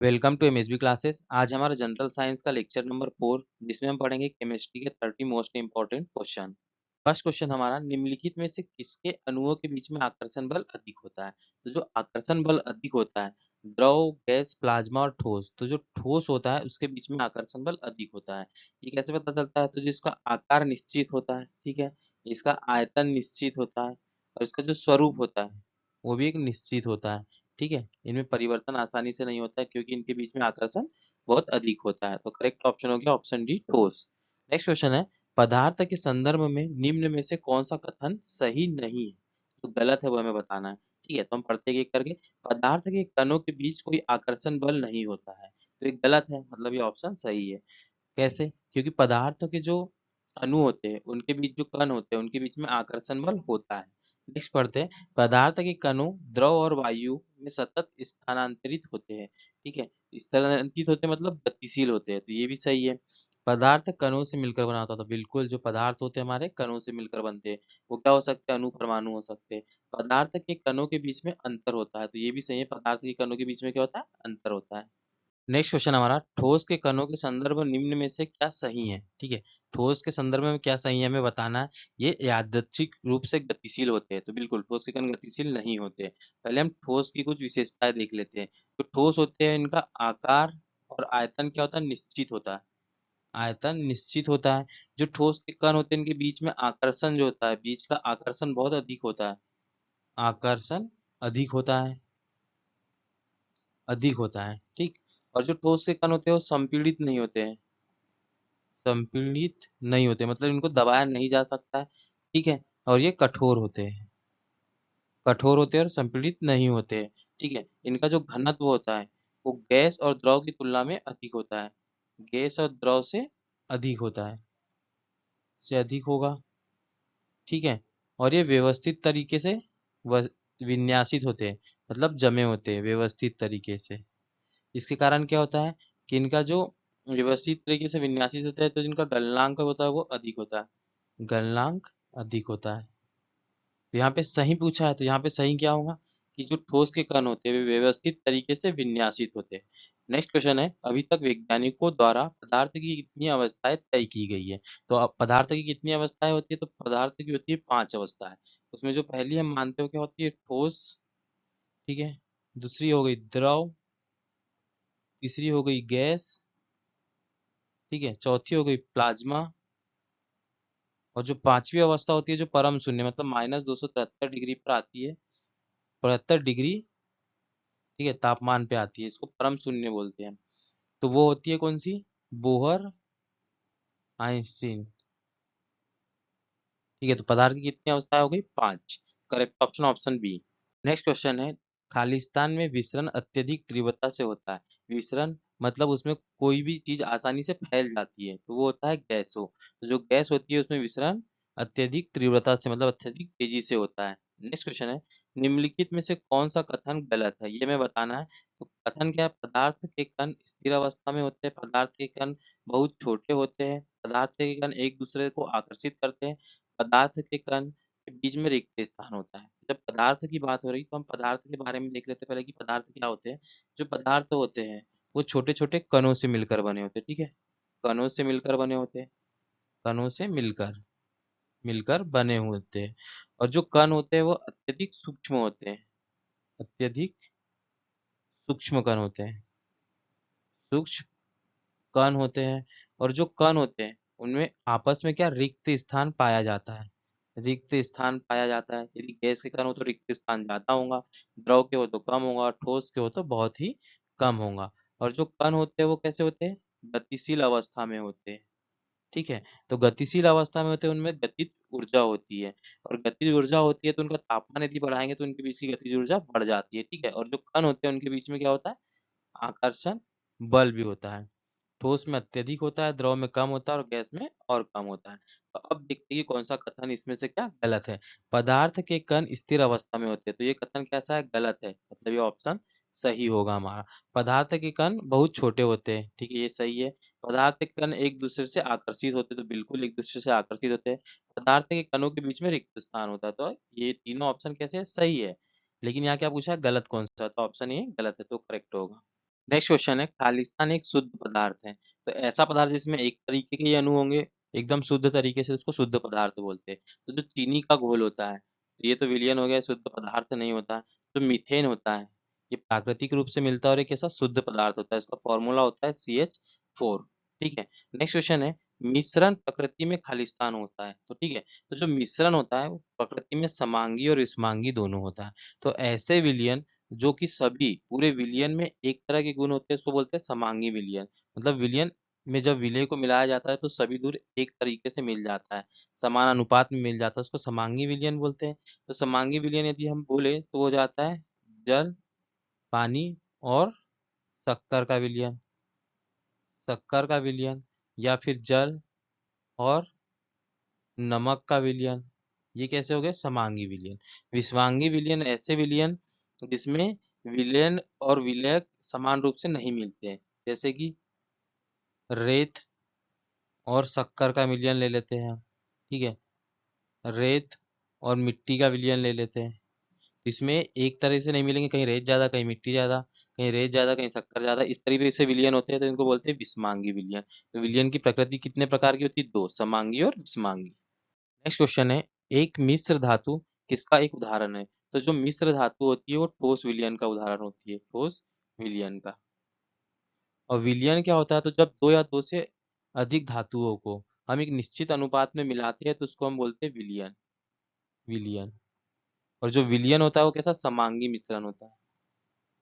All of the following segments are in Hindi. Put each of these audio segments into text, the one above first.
Welcome to MSB classes. आज हमारा जनरल साइंस का लेक्चर नंबर 4 जिसमें हम पढ़ेंगे केमिस्ट्री के 30 most important question. First question हमारा, निम्नलिखित में से किसके अणुओं के बीच में आकर्षण बल अधिक होता है? तो जो आकर्षण बल अधिक होता है, द्रव, गैस, प्लाज्मा और ठोस। तो जो ठोस होता है उसके बीच में आकर्षण बल अधिक होता है। ये कैसे पता चलता है? तो जिसका आकार निश्चित होता है, ठीक है, इसका आयतन निश्चित होता है और इसका जो स्वरूप होता है वो भी एक निश्चित होता है। ठीक है, इनमें परिवर्तन आसानी से नहीं होता है क्योंकि इनके बीच में आकर्षण बहुत अधिक होता है। तो करेक्ट ऑप्शन हो गया ऑप्शन डी, ठोस। नेक्स्ट क्वेश्चन है, पदार्थ के संदर्भ में निम्न में से कौन सा कथन सही नहीं है? तो गलत है वो हमें बताना है। ठीक है, तो हम पढ़ते हैं एक करके। पदार्थ के कणों के बीच कोई आकर्षण बल नहीं होता है, तो ये गलत है, मतलब ये ऑप्शन सही है। कैसे? क्योंकि पदार्थों के जो अणु होते हैं उनके बीच जो कण होते हैं उनके बीच में आकर्षण बल होता है। नेक्स्ट पढ़ते हैं, पदार्थ के कणों द्रव और वायु में सतत स्थानांतरित होते हैं। ठीक है, स्थानांतरित होते हैं मतलब गतिशील होते हैं, तो ये भी सही है। पदार्थ कणों से मिलकर बना होता है, तो बिल्कुल जो पदार्थ होते हैं हमारे कणों से मिलकर बनते हैं। वो क्या हो सकते हैं? अणु, परमाणु हो सकते हैं। पदार्थ के कणों के बीच में अंतर होता है, तो ये भी सही है, पदार्थ के कणों के बीच में क्या होता है? अंतर होता है। नेक्स्ट क्वेश्चन हमारा, ठोस के कणों के संदर्भ में निम्न में से क्या सही है? ठीक है, ठोस के संदर्भ में क्या सही है हमें बताना है। ये यादृच्छिक रूप से गतिशील होते हैं, तो बिल्कुल ठोस के कण गतिशील नहीं होते। पहले हम ठोस की कुछ विशेषताएं देख लेते हैं। तो ठोस होते हैं, इनका आकार और आयतन क्या होता है? निश्चित होता है। आयतन निश्चित होता है। जो ठोस के कण होते हैं इनके बीच में आकर्षण जो होता है, बीच का आकर्षण बहुत अधिक होता है। आकर्षण अधिक होता है, अधिक होता है। ठीक, और जो ठोस के कण होते हैं वो संपीड़ित नहीं होते हैं। संपीड़ित नहीं होते मतलब इनको दबाया नहीं जा सकता है। ठीक है, और ये कठोर होते हैं। कठोर होते हैं और संपीड़ित नहीं होते हैं। ठीक है, इनका जो घनत्व होता है वो गैस और द्रव की तुलना में अधिक होता है। गैस और द्रव से अधिक होता है, से अधिक होगा। ठीक है, और ये व्यवस्थित तरीके से विन्यासित होते हैं, मतलब जमे होते हैं व्यवस्थित तरीके से। इसके कारण क्या होता है कि इनका जो व्यवस्थित तरीके से विन्यासित होता है तो जिनका गलनांक होता है वो अधिक होता है। गलनांक अधिक होता है। तो यहाँ पे सही पूछा है, तो यहाँ पे सही क्या होगा कि जो ठोस के कण होते हैं वे व्यवस्थित तरीके से विन्यासित होते हैं। नेक्स्ट क्वेश्चन है, अभी तक वैज्ञानिकों द्वारा पदार्थ की कितनी अवस्थाएं तय की गई है? तो अब पदार्थ की कितनी अवस्थाएं होती है? तो पदार्थ की होती है 5 अवस्थाएं। उसमें जो पहली हम मानते हो क्या होती है? ठोस। ठीक है, दूसरी हो गई द्रव, तीसरी हो गई गैस, ठीक है, चौथी हो गई प्लाज्मा, और जो पांचवी अवस्था होती है जो परम शून्य मतलब -273 डिग्री पर आती है, 72 डिग्री, ठीक है, तापमान पे आती है, इसको परम शून्य बोलते हैं। तो वो होती है कौन सी? Bohr Einstein. ठीक है, तो पदार्थ की कितनी अवस्थाएं हो गई? 5। Correct option option B. Next question है, खालिस्तान में विसरण अत्यधिक तीव्रता से होता है। विसरण मतलब उसमें कोई भी चीज आसानी से फैल जाती है, तो वो होता है गैसों। तो जो गैस होती है उसमें विसरण अत्यधिक तीव्रता से मतलब अत्यधिक तेजी से होता है। नेक्स्ट क्वेश्चन है, निम्नलिखित में से कौन सा कथन गलत है? ये मैं बताना है। तो कथन क्या है? पदार्थ के कण स्थिर अवस्था में होते हैं, पदार्थ के कण बहुत छोटे होते हैं, पदार्थ के कण एक दूसरे को आकर्षित करते हैं, पदार्थ के कण के बीच में रिक्त स्थान होता है। जब पदार्थ की बात हो रही तो हम पदार्थ के बारे में देख लेते हैं पहले कि पदार्थ क्या होते हैं। जो पदार्थ होते हैं वो छोटे-छोटे कणों से मिलकर बने होते हैं, ठीक है? कणों से मिलकर बने होते हैं, कणों से मिलकर मिलकर बने होते हैं। और जो कण होते हैं वो अत्यधिक सूक्ष्म होते हैं, अत्यधिक सूक्ष्म कण होते हैं, सूक्ष्म कण होते हैं। और जो कण होते हैं उनमें आपस में क्या रिक्त स्थान पाया जाता है, रिक्त स्थान पाया जाता है। यदि गैस के कण हो तो रिक्त स्थान ज्यादा होगा, द्रव के हो तो कम होगा, और ठोस के हो तो बहुत ही कम होगा। और जो कण होते हैं वो कैसे होते हैं? गतिशील अवस्था में होते हैं। ठीक है, तो गतिशील अवस्था में होते हैं उनमें गतिज ऊर्जा होती है, और गतिज ऊर्जा होती है तो उनका तापमान यदि बढ़ाएंगे तो उनके बीच की गतिज ऊर्जा बढ़ जाती है। ठीक है, और जो कण होते हैं उनके बीच में क्या होता है? आकर्षण बल भी होता है। ठोस में अत्यधिक होता है, द्रव में कम होता है और गैस में और कम होता है। तो अब देखते हैं कि कौन सा कथन इसमें से क्या गलत है। पदार्थ के कण स्थिर अवस्था में होते हैं, तो ये कथन कैसा है? गलत है, मतलब ये ऑप्शन सही होगा हमारा। पदार्थ के कण बहुत छोटे होते हैं, ठीक है, ये सही है। पदार्थ के कण एक दूसरे से आकर्षित होते हैं, तो बिल्कुल एक दूसरे से आकर्षित होते हैं। पदार्थ के कणों के बीच में रिक्त स्थान होता है, तो ये तीनों ऑप्शन कैसे है? सही है। लेकिन यहाँ क्या पूछा है? गलत कौन सा? तो ऑप्शन ए गलत है, तो करेक्ट होगा। नेक्स्ट क्वेश्चन है, खालिस्तान एक शुद्ध पदार्थ है। तो ऐसा पदार्थ जिसमें एक तरीके के ही अणु होंगे एकदम शुद्ध तरीके से, उसको शुद्ध पदार्थ बोलते हैं। तो जो चीनी का घोल होता है, तो ये तो विलयन हो गया, शुद्ध पदार्थ नहीं होता है। जो मीथेन होता है, ये प्राकृतिक रूप से मिलता है और एक ऐसा शुद्ध पदार्थ होता है, इसका फॉर्मूला होता है CH4। ठीक है। नेक्स्ट क्वेश्चन है, मिश्रण प्रकृति में खालिस्तान होता है। तो ठीक है, तो जो मिश्रण होता है वो प्रकृति में समांगी और विषमांगी दोनों होता है। तो ऐसे विलयन जो कि सभी पूरे विलयन में एक तरह के गुण होते हैं, उसको बोलते हैं समांगी विलयन। मतलब विलयन में जब विलय को मिलाया जाता है तो सभी दूर एक तरीके से मिल जाता है, समान अनुपात में मिल जाता है, उसको समांगी विलयन बोलते हैं। तो समांगी विलयन यदि हम बोले तो हो जाता है जल, पानी और शक्कर का विलयन, शक्कर का विलयन, या फिर जल और नमक का विलयन। ये कैसे हो गए? समांगी विलयन। विषमांगी विलयन ऐसे विलयन जिसमें विलयन और विलयक समान रूप से नहीं मिलते हैं, जैसे कि रेत और शक्कर का विलयन ले लेते हैं हम। ठीक है, रेत और मिट्टी का विलयन ले लेते हैं। इसमें एक तरह से नहीं मिलेंगे, कहीं रेत ज्यादा कहीं मिट्टी ज्यादा, कहीं रेत ज्यादा कहीं शक्कर ज्यादा, इस तरीके से विलयन होते हैं, तो इनको बोलते हैं विषमांगी विलयन। तो विलयन की प्रकृति कितने प्रकार की होती है? दो, समांगी और विषमांगी। नेक्स्ट क्वेश्चन है, एक मिश्र धातु किसका एक उदाहरण है? तो जो मिश्र धातु होती है वो ठोस विलयन का उदाहरण होती है, ठोस विलयन का। और विलयन क्या होता है? तो जब दो या दो से अधिक धातुओं को हम एक निश्चित अनुपात में मिलाते हैं तो उसको हम बोलते हैं विलयन, विलयन। और जो विलयन होता है वो कैसा? समांगी मिश्रण होता है,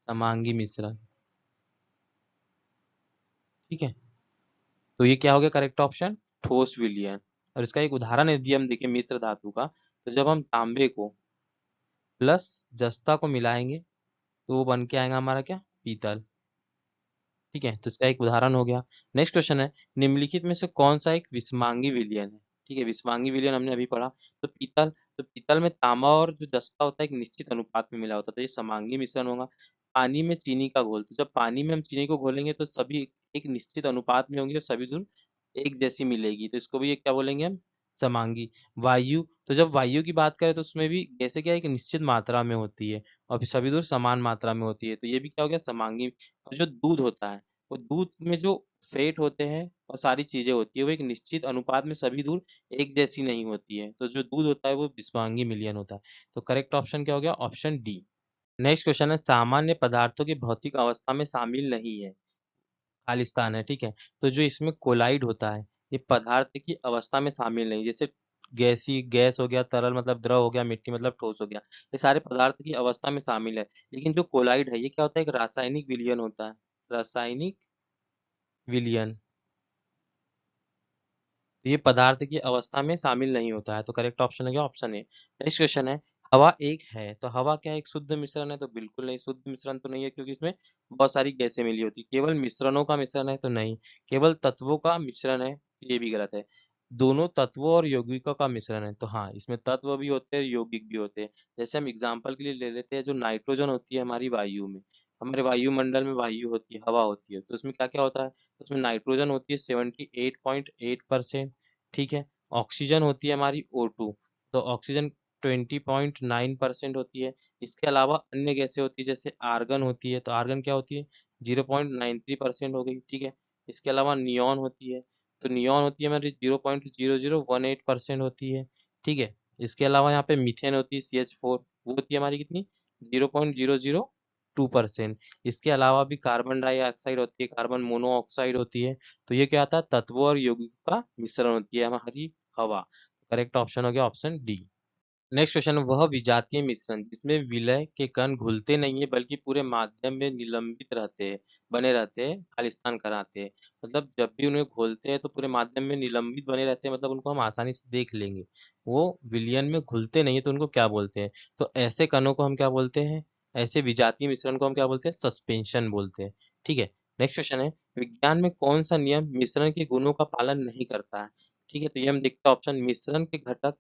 समांगी मिश्रण। ठीक है, तो ये क्या हो गया करेक्ट ऑप्शन? ठोस विलयन। और इसका एक उदाहरण यदि हम देखें मिश्र धातु का, तो जब हम तांबे को प्लस जस्ता को मिलाएंगे तो वो बन के आएगा हमारा क्या? पीतल। ठीक है, तो इसका एक उदाहरण हो गया। नेक्स्ट क्वेश्चन है, निम्नलिखित में से कौन सा एक विषमांगी विलयन है? ठीक है, विषमांगी विलयन हमने अभी पढ़ा। तो पीतल, तो पीतल में तांबा और जो जस्ता होता है एक निश्चित अनुपात में मिला होता है, तो ये समांगी मिश्रण होगा। पानी में चीनी का घोल, तो जब पानी में हम चीनी को घोलेंगे तो सभी एक निश्चित अनुपात में होंगी और सभी दूर एक जैसी मिलेगी, तो इसको भी एक क्या बोलेंगे हम? समांगी। वायु, तो जब वायु की बात करें तो उसमें भी गैसें क्या है? एक निश्चित मात्रा में होती है और फिर सभी दूर समान मात्रा में होती है, तो ये भी क्या हो गया? समांगी। और जो दूध होता है, वो दूध में जो फैट होते हैं और सारी चीजें होती है वो एक निश्चित अनुपात में सभी दूर एक जैसी नहीं होती है, तो जो दूध होता है वो विषवांगी मिलियन होता है। तो करेक्ट ऑप्शन क्या हो गया? Option D. नेक्स्ट क्वेश्चन है, सामान्य पदार्थों की भौतिक अवस्था में शामिल नहीं है, खालिस्तान है। ठीक है, तो जो इसमें कोलाइड होता है ये पदार्थ की अवस्था में शामिल नहीं, जैसे गैसी गैस हो गया, तरल मतलब द्रव हो गया, मिट्टी मतलब ठोस हो गया, ये सारे पदार्थ की अवस्था में शामिल है। लेकिन जो कोलाइड है ये क्या होता है? एक रासायनिक विलयन होता है, रासायनिक विलयन। तो ये पदार्थ की अवस्था में शामिल नहीं होता है, तो करेक्ट ऑप्शन है क्या? Option A. नेक्स्ट क्वेश्चन है, हवा एक है, तो हवा क्या एक शुद्ध मिश्रण है? तो बिल्कुल नहीं, शुद्ध मिश्रण तो नहीं है, क्योंकि इसमें बहुत सारी गैसें मिली होती है। केवल मिश्रणों का मिश्रण है? तो नहीं। केवल तत्वों का मिश्रण है? तो ये भी गलत है। दोनों तत्वों और यौगिकों का मिश्रण है, तो हाँ इसमें तत्व भी होते हैं यौगिक भी होते हैं। जैसे हम एग्जाम्पल के लिए ले लेते हैं, जो नाइट्रोजन होती है हमारी वायु में, हमारे वायुमंडल में वायु होती है, हवा होती है, तो उसमें क्या क्या होता है? तो उसमें नाइट्रोजन होती है 78.8%। ठीक है, ऑक्सीजन होती है हमारी O2, तो ऑक्सीजन 20.9% होती है। इसके अलावा अन्य गैसें होती है, जैसे आर्गन होती है, तो आर्गन क्या होती है? 0.93% हो गई। ठीक है, इसके अलावा नियॉन होती है, तो नियॉन होती है हमारी 0.0018% होती है। ठीक है, इसके अलावा यहाँ पे मीथेन होती है CH4, वो होती है हमारी कितनी? 0.002%। इसके अलावा भी कार्बन डाइऑक्साइड होती है, कार्बन मोनोऑक्साइड होती है। तो ये क्या आता है? तत्वों और यौगिकों का मिश्रण होती है हमारी हवा। करेक्ट ऑप्शन हो गया ऑप्शन डी। नेक्स्ट क्वेश्चन, वह विजातीय मिश्रण जिसमें विलय के कण घुलते नहीं है बल्कि पूरे माध्यम में निलंबित रहते हैं, बने रहते हैं, खालिस्तान कराते हैं। मतलब जब भी उन्हें घोलते हैं तो पूरे माध्यम में निलंबित बने रहते हैं, मतलब उनको हम आसानी से देख लेंगे। वो विलयन में घुलते नहीं है, तो उनको क्या बोलते हैं? तो ऐसे कणों को हम क्या बोलते हैं? ऐसे विजातीय मिश्रण को हम क्या बोलते हैं? सस्पेंशन बोलते हैं। ठीक है। नेक्स्ट क्वेश्चन है, विज्ञान में कौन सा नियम मिश्रण के गुणों का पालन नहीं करता है? ठीक है, तो ये हम देखते हैं ऑप्शन, मिश्रण के घटक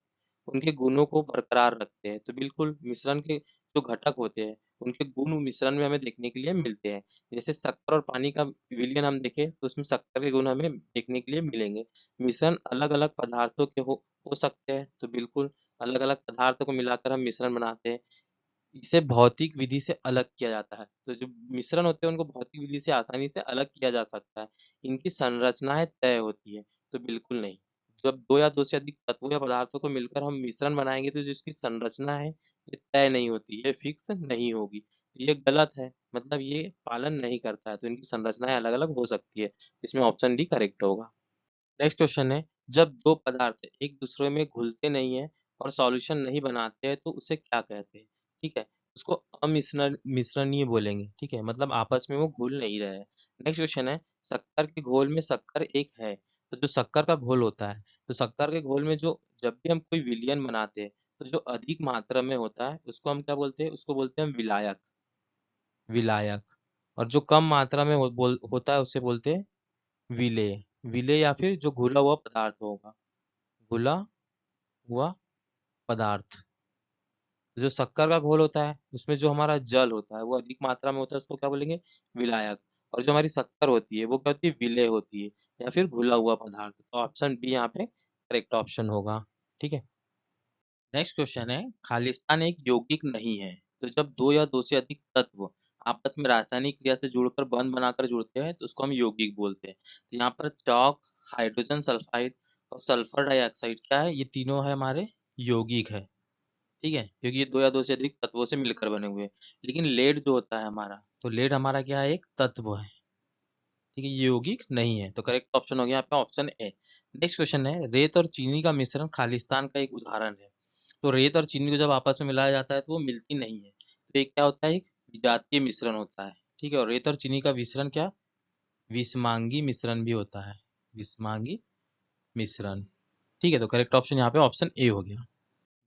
उनके गुणों को बरकरार रखते हैं। तो बिल्कुल मिश्रण के जो घटक होते हैं उनके गुण मिश्रण में हमें देखने के लिए मिलते हैं। जैसे शक्कर और पानी का विलयन हम देखें तो उसमें शक्कर के गुण हमें देखने के लिए मिलेंगे। मिश्रण अलग अलग पदार्थों के हो सकते हैं, तो बिल्कुल अलग अलग पदार्थों को मिलाकर हम मिश्रण बनाते हैं। इसे भौतिक विधि से अलग किया जाता है। तो जो मिश्रण होते हैं उनको भौतिक विधि से आसानी से अलग किया जा सकता है। इनकी संरचनाएँ तय होती है, तो बिल्कुल नहीं। जब 2 या 2 से अधिक तत्वों या पदार्थों को मिलकर हम मिश्रण बनाएँगे तो जिसकी संरचना है, ये तय नहीं होती, ये फिक्स नहीं होगी। ये गलत है, मतलब ये पालन नहीं करता है, तो इनकी संरचनाएँ अलग-अलग हो सकती है। इसमें ऑप्शन डी करेक्ट होगा। नेक्स्ट क्वेश्चन है, जब 2 पदार्थ एक दूसरे में घुलते नहीं हैं और सॉल्यूशन नहीं बनाते हैं तो उसे क्या कहते हैं? ठीक है, उसको मिश्रणीय बोलेंगे, ठीक है, मतलब आपस में वो घुल नहीं रहे हैं। नेक्स्ट क्वेश्चन है, शक्कर के घोल में शक्कर एक है, तो जो शक्कर का घोल होता है, तो शक्कर के घोल में जो जब भी हम कोई विलयन बनाते हैं, तो जो अधिक मात्रा में होता है, उसको हम क्या बोलते हैं? उसको बोलते हैं विलायक, विलायक। और जो कम मात्रा में होता है उसे बोलते हैं विलेय, विलेय या फिर जो घुला हुआ पदार्थ होगा, घुला हुआ पदार्थ। जो शक्कर का घोल होता है उसमें जो हमारा जल होता है वो अधिक मात्रा में होता है, उसको क्या बोलेंगे? विलायक। और जो हमारी शक्कर होती है वो क्या होती है? विलेय होती है या फिर घुला हुआ पदार्थ। तो ऑप्शन बी यहाँ पे करेक्ट ऑप्शन होगा। ठीक है, नेक्स्ट क्वेश्चन है, खालिस्तान एक यौगिक नहीं है, तो जब 2 या 2 से अधिक तत्व आपस में रासायनिक क्रिया से जुड़कर बंध बनाकर जुड़ते हैं तो उसको हम यौगिक बोलते हैं। तो यहाँ पर चॉक, हाइड्रोजन सल्फाइड और सल्फर डाइऑक्साइड क्या है? ये तीनों है हमारे यौगिक है। ठीक है, क्योंकि ये 2 या 2 से अधिक तत्वों से मिलकर बने हुए हैं। लेकिन लेड जो होता है हमारा, तो लेड हमारा क्या है? एक तत्व है। ठीक है, ये यौगिक नहीं है, तो करेक्ट ऑप्शन हो गया आपका ऑप्शन ए। नेक्स्ट क्वेश्चन है, रेत और चीनी का मिश्रण खालिस्तान का एक उदाहरण है। तो रेत और चीनी को जब आपस में मिलाया जाता है तो वो मिलती नहीं है, तो एक क्या होता है? एक विजातीय मिश्रण होता है। ठीक है, और रेत और चीनी का मिश्रण क्या? विषमांगी मिश्रण भी होता है, विषमांगी मिश्रण। ठीक है, तो करेक्ट ऑप्शन यहाँ पे ऑप्शन ए हो गया।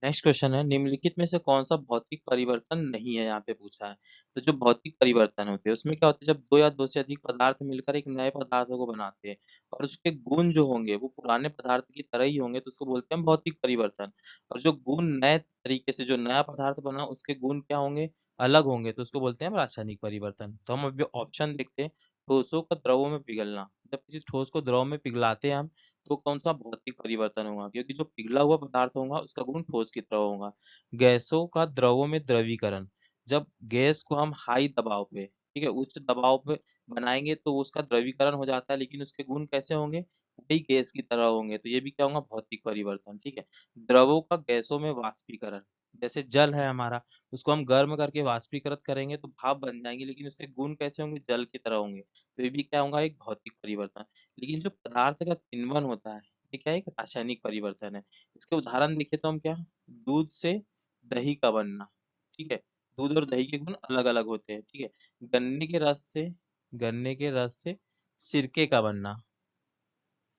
नेक्स्ट क्वेश्चन है, निम्नलिखित में से कौन सा भौतिक परिवर्तन नहीं है? यहाँ पे पूछा है। तो जो भौतिक परिवर्तन होते हैं उसमें क्या होता है? जब 2 या 2 से अधिक पदार्थ मिलकर एक नए पदार्थ को बनाते हैं और उसके गुण जो होंगे वो पुराने पदार्थ की तरह ही होंगे, तो उसको बोलते हैं भौतिक परिवर्तन। और जो गुण नए तरीके से जो नया पदार्थ बना उसके गुण क्या होंगे? अलग होंगे, तो उसको बोलते हैं हम रासायनिक परिवर्तन। तो हम अभी ऑप्शन देखते हैं, ठोसों का द्रवों में पिघलना। जब किसी ठोस को द्रव में पिघलाते हैं हम, तो कौन-सा भौतिक परिवर्तन होगा? क्योंकि जो पिघला हुआ पदार्थ होगा उसका गुण ठोस की तरह होगा। गैसों का द्रवों में द्रवीकरण, जब गैस को हम हाई दबाव पे, ठीक है, उच्च दबाव पे बनाएँगे तो उसका द्रवीकरण हो जाता है, लेकिन उसके गुण कैसे होंगे? वही गैस की तरह होंगे, तो ये भी क्या होगा? भौतिक परिवर्तन, ठीक है। द्रवों का गैसों में वाष्पीकरण, जैसे जल है हमारा, उसको हम गर्म करके वाष्पीकृत करेंगे तो भाप बन जाएँगे, लेकिन उसके गुण कैसे होंगे? जल की तरह होंगे, तो ये भी क्या होगा? एक भौतिक परिवर्तन। लेकिन जो पदार्थ का किण्वन होता है, ये क्या है? एक रासायनिक परिवर्तन है। इसके उदाहरण देखें तो हम क्या? दूध से दही का बनना, ठीक है? दूध और दही के गुण अलग-अलग होते हैं, ठीक है? गन्ने के रस से सिरके का बनना,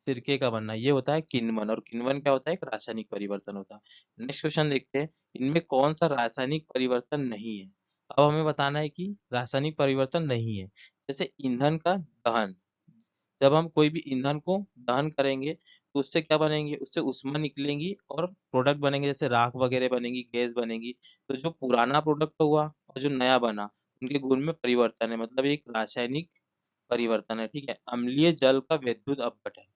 सिरके का बनना, ये होता है किण्वन। और किण्वन क्या होता है? एक रासायनिक परिवर्तन होता है। नेक्स्ट क्वेश्चन देखते हैं, इनमें कौन सा रासायनिक परिवर्तन नहीं है? अब हमें बताना है कि रासायनिक परिवर्तन नहीं है। जैसे ईंधन का दहन, जब हम कोई भी ईंधन को दहन करेंगे तो उससे क्या बनेंगे? उससे ऊष्मा निकलेंगी और प्रोडक्ट बनेंगे, जैसे राख वगैरह बनेगी, गैस बनेगी। तो जो पुराना प्रोडक्ट हुआ और जो नया बना, उनके गुण में परिवर्तन है, मतलब एक रासायनिक परिवर्तन है, ठीक है। अम्लीय जल का विद्युत अपघटन,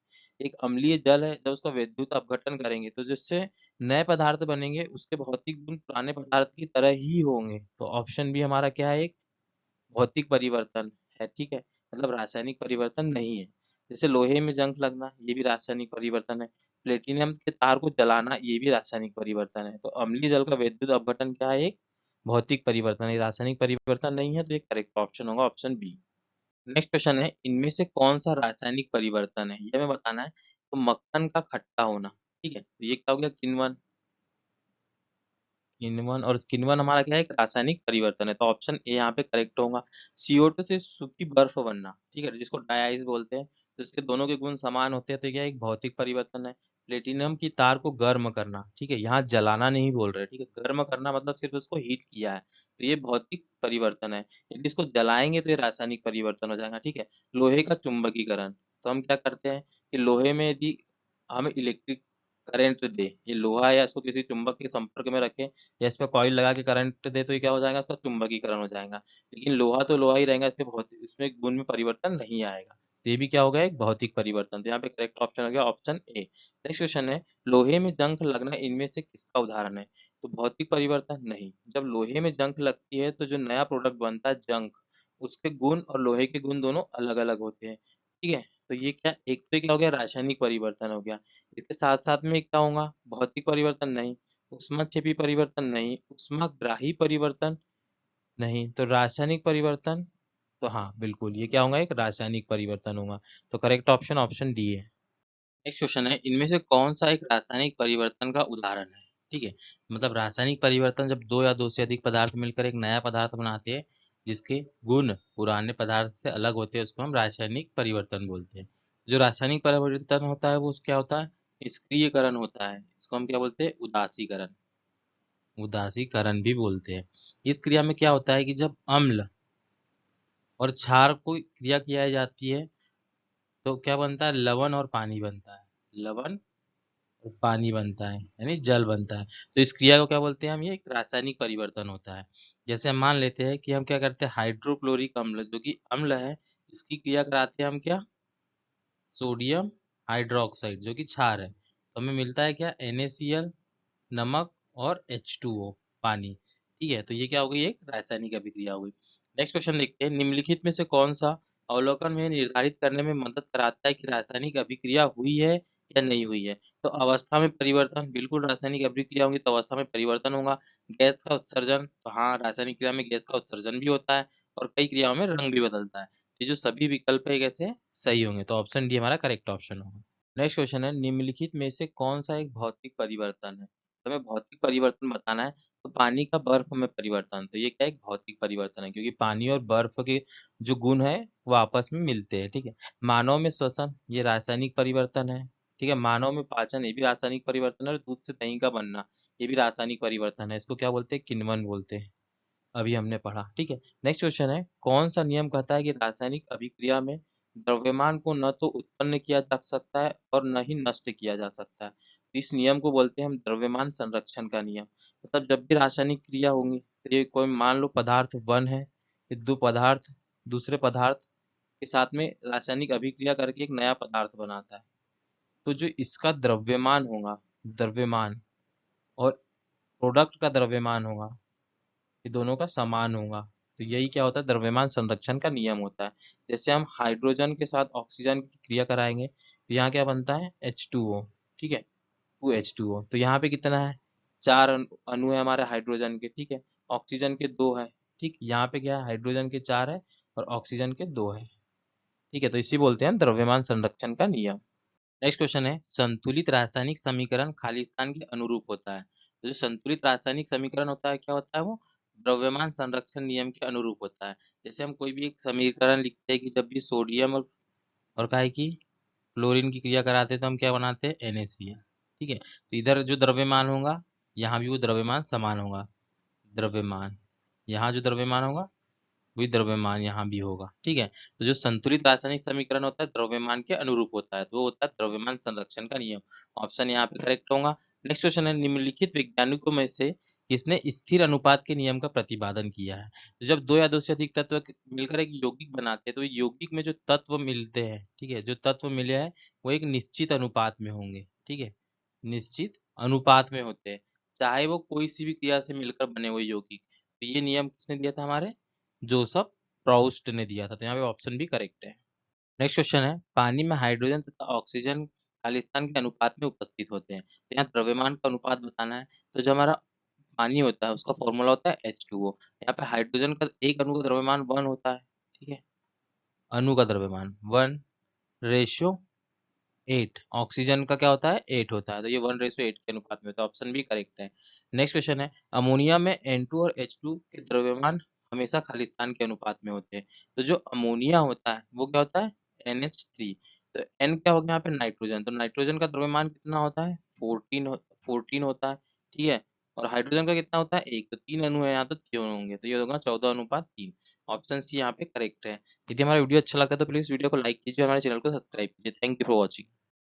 एक अम्लीय जल है, जब उसका विद्युत अपघटन करेंगे तो जिससे नए पदार्थ बनेंगे उसके भौतिक गुण पुराने पदार्थ की तरह ही होंगे। तो ऑप्शन बी हमारा क्या है? एक भौतिक परिवर्तन है, ठीक है, मतलब रासायनिक परिवर्तन नहीं है। जैसे लोहे में जंग लगना, ये भी रासायनिक परिवर्तन है। प्लेटिनम के तार को जलाना, ये भी रासायनिक परिवर्तन है। तो अम्लीय जल का विद्युत अपघटन क्या है? एक भौतिक परिवर्तन है, रासायनिक परिवर्तन नहीं है, तो ये करेक्ट ऑप्शन होगा ऑप्शन बी। नेक्स्ट क्वेश्चन है, इनमें से कौन सा रासायनिक परिवर्तन है? ये हमें बताना है। तो मक्खन का खट्टा होना, ठीक है, तो ये क्या हो गया? किण्वन। किण्वन, और किण्वन हमारा क्या है? एक रासायनिक परिवर्तन है, तो ऑप्शन ए यहाँ पे करेक्ट होगा। CO2 से सूखी बर्फ बनना, ठीक है, जिसको ड्राई आइस बोलते हैं, तो इसके दोनों के गुण समान होते हैं, तो क्या एक भौतिक परिवर्तन है। प्लेटिनम की तार को गर्म करना, ठीक है, यहाँ जलाना नहीं बोल रहे, ठीक है, गर्म करना मतलब सिर्फ उसको हीट किया है, तो ये भौतिक परिवर्तन है। यदि इसको जलाएंगे तो ये रासायनिक परिवर्तन हो जाएगा, ठीक है। लोहे का चुंबकीकरण, तो हम क्या करते हैं कि लोहे में यदि हम इलेक्ट्रिक करंट दे, ये लोहा है या इसको किसी चुंबक के संपर्क में रखें या इस पे कॉइल लगा के करंट दे, तो ये क्या हो जाएगा? इसका चुंबकीकरण हो जाएगा। लेकिन लोहा तो लोहा ही रहेगा, इसके भौतिक इसमें गुण में परिवर्तन नहीं आएगा। तो ये भी क्या हो गया? एक भौतिक परिवर्तन। तो यहाँ पे करेक्ट ऑप्शन हो गया ऑप्शन ए। नेक्स्ट क्वेश्चन है, लोहे में जंग लगना इनमें से किसका उदाहरण है? तो भौतिक परिवर्तन नहीं। जब लोहे में जंग लगती है तो जो नया प्रोडक्ट बनता है जंग, उसके गुण और लोहे के गुण दोनों अलग अलग होते हैं। ठीक है, तो ये क्या, एक तो क्या हो गया, रासायनिक परिवर्तन हो गया। इसके साथ साथ में क्या होगा, भौतिक परिवर्तन नहीं, ऊष्माक्षेपी परिवर्तन नहीं, ऊष्माग्राही परिवर्तन नहीं, तो रासायनिक परिवर्तन। तो हाँ बिल्कुल, ये क्या होगा, एक रासायनिक परिवर्तन होगा। तो करेक्ट ऑप्शन ऑप्शन डी है। नेक्स्ट क्वेश्चन है, इनमें से कौन सा एक रासायनिक परिवर्तन का उदाहरण है। ठीक है, मतलब रासायनिक परिवर्तन जब दो या दो से अधिक पदार्थ मिलकर एक नया पदार्थ बनाते हैं जिसके गुण पुराने पदार्थ से अलग होते हैं, उसको हम रासायनिक परिवर्तन बोलते हैं। जो रासायनिक परिवर्तन होता है वो क्या होता है, निष्क्रियकरण होता है। इसको हम क्या बोलते हैं, उदासीकरण। उदासीकरण भी बोलते हैं। इस क्रिया में क्या होता है कि जब अम्ल और क्षार को क्रिया किया जाती है तो क्या बनता है, लवण और पानी बनता है। लवण और पानी बनता है, यानी जल बनता है। तो इस क्रिया को क्या बोलते हैं हम, ये एक रासायनिक परिवर्तन होता है। जैसे हम मान लेते हैं कि हम क्या करते हैं, हाइड्रोक्लोरिक अम्ल जो कि अम्ल है, इसकी क्रिया कराते हैं हम क्या, सोडियम हाइड्रोक्साइड जो कि क्षार है, तो हमें मिलता है क्या, NaCl, नमक और H2O, पानी। ठीक है, तो ये क्या हो गई, एक रासायनिक अभिक्रिया हो गई। नेक्स्ट क्वेश्चन देखते हैं, निम्नलिखित में से कौन सा अवलोकन में निर्धारित करने में मदद कराता है कि रासायनिक अभिक्रिया हुई है या नहीं हुई है। तो अवस्था में परिवर्तन, बिल्कुल रासायनिक अभिक्रिया होगी तो अवस्था में परिवर्तन होगा। गैस का उत्सर्जन, तो हाँ रासायनिक क्रिया में गैस का उत्सर्जन भी होता है, और कई क्रियाओं में रंग भी बदलता है। तो ये जो सभी विकल्प है कैसे सही होंगे, तो ऑप्शन डी हमारा करेक्ट ऑप्शन होगा। नेक्स्ट क्वेश्चन है, निम्नलिखित में से कौन सा एक भौतिक परिवर्तन है। तो हमें भौतिक परिवर्तन बताना है, तो पानी का बर्फ में परिवर्तन, तो ये क्या एक भौतिक परिवर्तन है, क्योंकि पानी और बर्फ के जो गुण है वो आपस में मिलते हैं। ठीक है, मानव में श्वसन, ये रासायनिक परिवर्तन है। ठीक है, मानव में पाचन, ये भी रासायनिक परिवर्तन है। और दूध से दही का बनना, ये भी रासायनिक परिवर्तन है। इसको क्या बोलते हैं, किण्वन बोलते हैं, अभी हमने पढ़ा। ठीक है, नेक्स्ट क्वेश्चन है, कौन सा नियम कहता है कि रासायनिक अभिक्रिया में द्रव्यमान को न तो उत्पन्न किया जा सकता है और न ही नष्ट किया जा सकता है। तो इस नियम को बोलते हैं हम द्रव्यमान संरक्षण का नियम। मतलब जब भी रासायनिक क्रिया होंगी, तो ये कोई मान लो पदार्थ वन है, ये दो पदार्थ दूसरे पदार्थ के साथ में रासायनिक अभिक्रिया करके एक नया पदार्थ बनाता है, तो जो इसका द्रव्यमान होगा, द्रव्यमान और प्रोडक्ट का द्रव्यमान होगा, ये दोनों का समान होगा। तो यही क्या होता है, द्रव्यमान संरक्षण का नियम होता है। जैसे हम हाइड्रोजन के साथ ऑक्सीजन की क्रिया कराएंगे तो यहाँ क्या बनता है, H2O। ठीक है, 2H2O। तो यहाँ पे कितना है, चार अणु है हमारे हाइड्रोजन के। ठीक है, ऑक्सीजन के दो है। ठीक, यहाँ पे क्या है, हाइड्रोजन के चार है और ऑक्सीजन के दो है। ठीक है, तो इसी बोलते हैं द्रव्यमान संरक्षण का नियम। नेक्स्ट क्वेश्चन है, संतुलित रासायनिक समीकरण खालिस्तान के अनुरूप होता है। तो जो संतुलित रासायनिक समीकरण होता है क्या होता है, वो द्रव्यमान संरक्षण नियम के अनुरूप होता है। जैसे हम कोई भी एक समीकरण लिखते हैं कि जब भी सोडियम और क्या है कि क्लोरीन की क्रिया कराते हैं तो हम क्या बनाते हैं, NaCl। ठीक है, तो इधर जो द्रव्यमान होगा यहाँ भी वो द्रव्यमान समान होगा। द्रव्यमान, यहाँ जो द्रव्यमान होगा वही द्रव्यमान यहाँ भी होगा। ठीक है, तो जो संतुलित रासायनिक समीकरण होता है द्रव्यमान के अनुरूप होता है, तो वो होता है द्रव्यमान संरक्षण का नियम। ऑप्शन यहाँ पे करेक्ट होगा। नेक्स्ट क्वेश्चन है, निम्नलिखित वैज्ञानिकों में से किसने स्थिर अनुपात के नियम का प्रतिपादन किया है। तो जब दो या दो से अधिक तत्व मिलकर एक यौगिक बनाते हैं तो यौगिक में जो तत्व मिलते हैं, ठीक है, जो तत्व मिले हैं वो एक निश्चित अनुपात में होंगे। ठीक है, निश्चित अनुपात में होते हैं, चाहे वो कोई सी भी क्रिया से मिलकर बने हुए यौगिक। तो ये नियम किसने दिया था, हमारे जोसेफ प्राउस्ट ने दिया था। तो यहाँ पे ऑप्शन भी करेक्ट है। नेक्स्ट क्वेश्चन है, पानी में हाइड्रोजन तथा ऑक्सीजन खालिस्तान के अनुपात में उपस्थित होते हैं। तो यहाँ द्रव्यमान का अनुपात बताना है। तो जो हमारा पानी होता है उसका फॉर्मूला होता है H2O। यहाँ पे हाइड्रोजन का एक अणु का द्रव्यमान 1 होता है। ठीक है, अणु का द्रव्यमान 1:8। ऑक्सीजन का क्या होता है, 8 होता है। तो ये 1:8 के अनुपात में, तो ऑप्शन भी करेक्ट है। नेक्स्ट क्वेश्चन है, अमोनिया में N2 और H2 के द्रव्यमान हमेशा खालिस्तान के अनुपात में होते हैं। तो जो अमोनिया होता है वो क्या होता है, NH3। तो N क्या हो गया यहाँ पे, नाइट्रोजन। तो नाइट्रोजन का द्रव्यमान कितना होता है, 14 होता है। ठीक है, और हाइड्रोजन का कितना होता है, एक। तो तीन अणु है यहाँ, तो तीन होंगे, तो ये होगा 14:3। ऑप्शन सी यहाँ पे करेक्ट है। यदि हमारा वीडियो अच्छा लगता है तो प्लीज वीडियो को लाइक कीजिए और हमारे चैनल को सब्सक्राइब कीजिए। Thank you for watching.